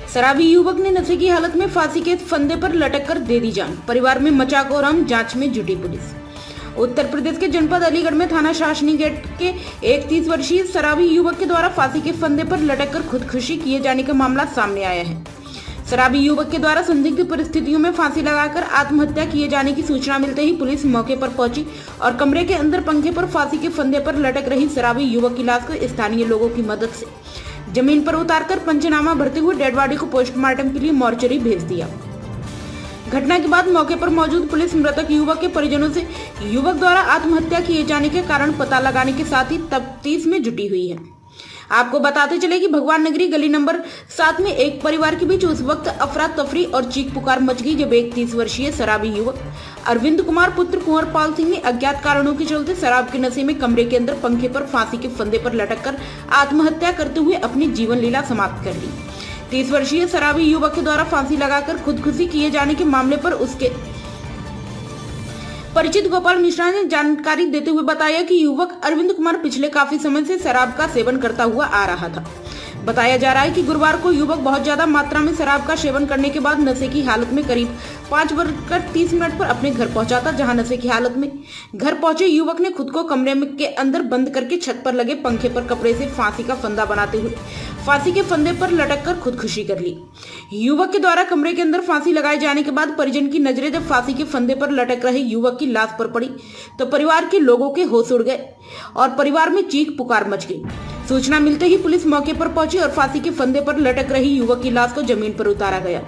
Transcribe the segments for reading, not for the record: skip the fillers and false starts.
शराबी युवक ने नशे की हालत में फांसी के फंदे पर लटक कर दे दी जान। परिवार में मचा कोहराम, जांच में जुटी पुलिस। उत्तर प्रदेश के जनपद अलीगढ़ में थाना शासनी गेट के एक 30 वर्षीय शराबी युवक के द्वारा फांसी के फंदे पर लटककर खुदकुशी किए जाने का मामला सामने आया है। शराबी युवक के द्वारा संदिग्ध परिस्थितियों में फांसी लगाकर आत्महत्या किए जाने की सूचना मिलते ही पुलिस मौके पर पहुंची और कमरे के अंदर पंखे पर फांसी के फंदे पर लटक रही शराबी युवक की लाश को स्थानीय लोगों की मदद से जमीन पर उतारकर पंचनामा भरते हुए डेड बॉडी को पोस्टमार्टम के लिए मोर्चरी भेज दिया। घटना के बाद मौके पर मौजूद पुलिस मृतक युवक के परिजनों से युवक द्वारा आत्महत्या किए जाने के कारण पता लगाने के साथ ही तफ्तीश में जुटी हुई है। आपको बताते चले कि भगवान नगरी गली नंबर 7 में एक परिवार के बीच उस वक्त अफरा तफरी और चीख पुकार मच गई जब एक 30 वर्षीय शराबी युवक अरविंद कुमार पुत्र कुंवर पाल सिंह ने अज्ञात कारणों के चलते शराब के नशे में कमरे के अंदर पंखे पर फांसी के फंदे पर लटककर आत्महत्या करते हुए अपनी जीवन लीला समाप्त कर ली। 30 वर्षीय शराबी युवक के द्वारा फांसी लगाकर खुदकुशी किए जाने के मामले पर उसके परिचित गोपाल मिश्रा ने जानकारी देते हुए बताया कि युवक अरविंद कुमार पिछले काफी समय से शराब का सेवन करता हुआ आ रहा था। बताया जा रहा है कि गुरुवार को युवक बहुत ज्यादा मात्रा में शराब का सेवन करने के बाद नशे की हालत में करीब 5:30 पर अपने घर पहुंचा था, जहां नशे की हालत में घर पहुंचे युवक ने खुद को कमरे के अंदर बंद करके छत पर लगे पंखे पर कपड़े से फांसी का फंदा बनाते हुए फांसी के फंदे पर लटककर खुदकुशी कर ली। युवक के द्वारा कमरे के अंदर फांसी लगाए जाने के बाद परिजन की नजरें जब फांसी के फंदे पर लटक रहे युवक की लाश पर पड़ी तो परिवार के लोगों के होश उड़ गए और परिवार में चीख पुकार मच गई। सूचना मिलते ही पुलिस मौके पर पहुंची और फांसी के फंदे पर लटक रही युवक की लाश को जमीन पर उतारा गया।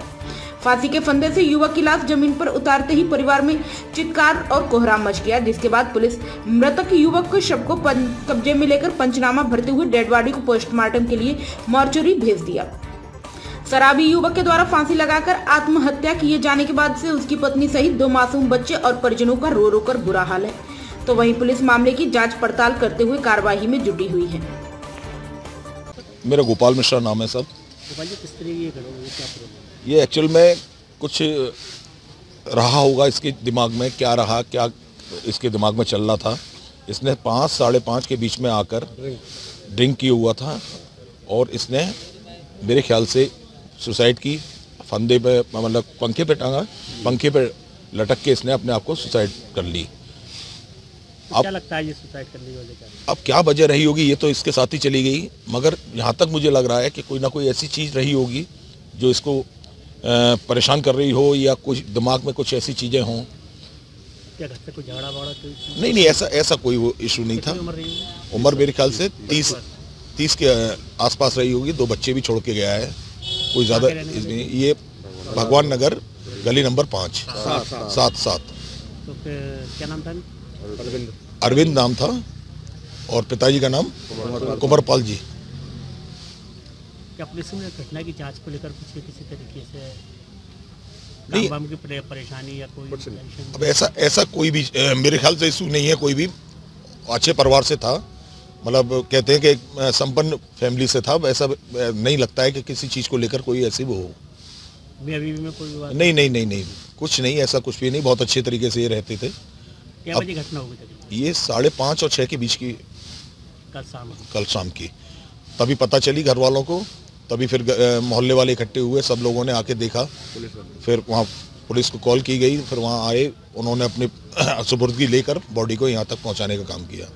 फांसी के फंदे से युवक की लाश जमीन पर उतारते ही परिवार में चित्कार और कोहराम मच गया, जिसके बाद पुलिस मृतक युवक के शव को कब्जे में लेकर पंचनामा भरते हुए डेड बॉडी को पोस्टमार्टम के लिए मोर्चरी भेज दिया। शराबी युवक के द्वारा फांसी लगाकर आत्महत्या किए जाने के बाद से उसकी पत्नी सहित 2 मासूम बच्चे और परिजनों का रो रो कर बुरा हाल है, तो वहीं पुलिस मामले की जांच पड़ताल करते हुए कार्रवाई में जुटी हुई है। मेरा गोपाल मिश्रा नाम है सर। गोपाल जी, किस तरह ये क्या प्रॉब्लम? ये एक्चुअल में कुछ रहा होगा इसके दिमाग में, क्या इसके दिमाग में चल रहा था। इसने 5 साढ़े 5 के बीच में आकर ड्रिंक किया हुआ था और इसने मेरे ख्याल से सुसाइड की। फंदे पे मतलब पंखे पे टांगा, पंखे पे लटक के इसने अपने आप को सुसाइड कर ली। अब क्या लगता है ये सुसाइड करने वाले क्या? अब क्या वजह रही होगी, ये तो इसके साथ ही चली गई, मगर यहाँ तक मुझे लग रहा है कि कोई ना कोई ऐसी चीज़ रही होगी जो इसको परेशान कर रही हो या कुछ दिमाग में कुछ ऐसी चीज़ें हों। क्या घर से कोई झगड़ा वगड़ा? नहीं, ऐसा कोई इशू नहीं था। उम्र मेरे ख्याल से 30 के आसपास रही होगी। 2 बच्चे भी छोड़ के गया है, कोई ज़्यादा इसमें। ये भगवान नगर गली नंबर 5 7। तो क्या नाम था? अरविंद नाम था और पिताजी का नाम कुंवर पाल जी। क्या पुलिस ने घटना की जांच को लेकर कुछ किसी तरीके से नहीं की परेशानी या कोई? अब ऐसा कोई भी मेरे ख्याल से इशू नहीं है। कोई भी अच्छे परिवार से था, मतलब कहते हैं कि एक संपन्न फैमिली से था। ऐसा नहीं लगता है कि किसी चीज़ को लेकर कोई ऐसी वो हो। अभी में कोई नहीं, कुछ नहीं, ऐसा कुछ भी नहीं। बहुत अच्छे तरीके से ये रहते थे। क्या बजे घटना हुई? ये 5:30 और 6 के बीच की कल शाम की। तभी पता चली घर वालों को, तभी फिर मोहल्ले वाले इकट्ठे हुए, सब लोगों ने आके देखा। फिर वहाँ पुलिस को कॉल की गई, फिर वहाँ आए, उन्होंने अपनी सुपुर्दगी लेकर बॉडी को यहाँ तक पहुँचाने का काम किया।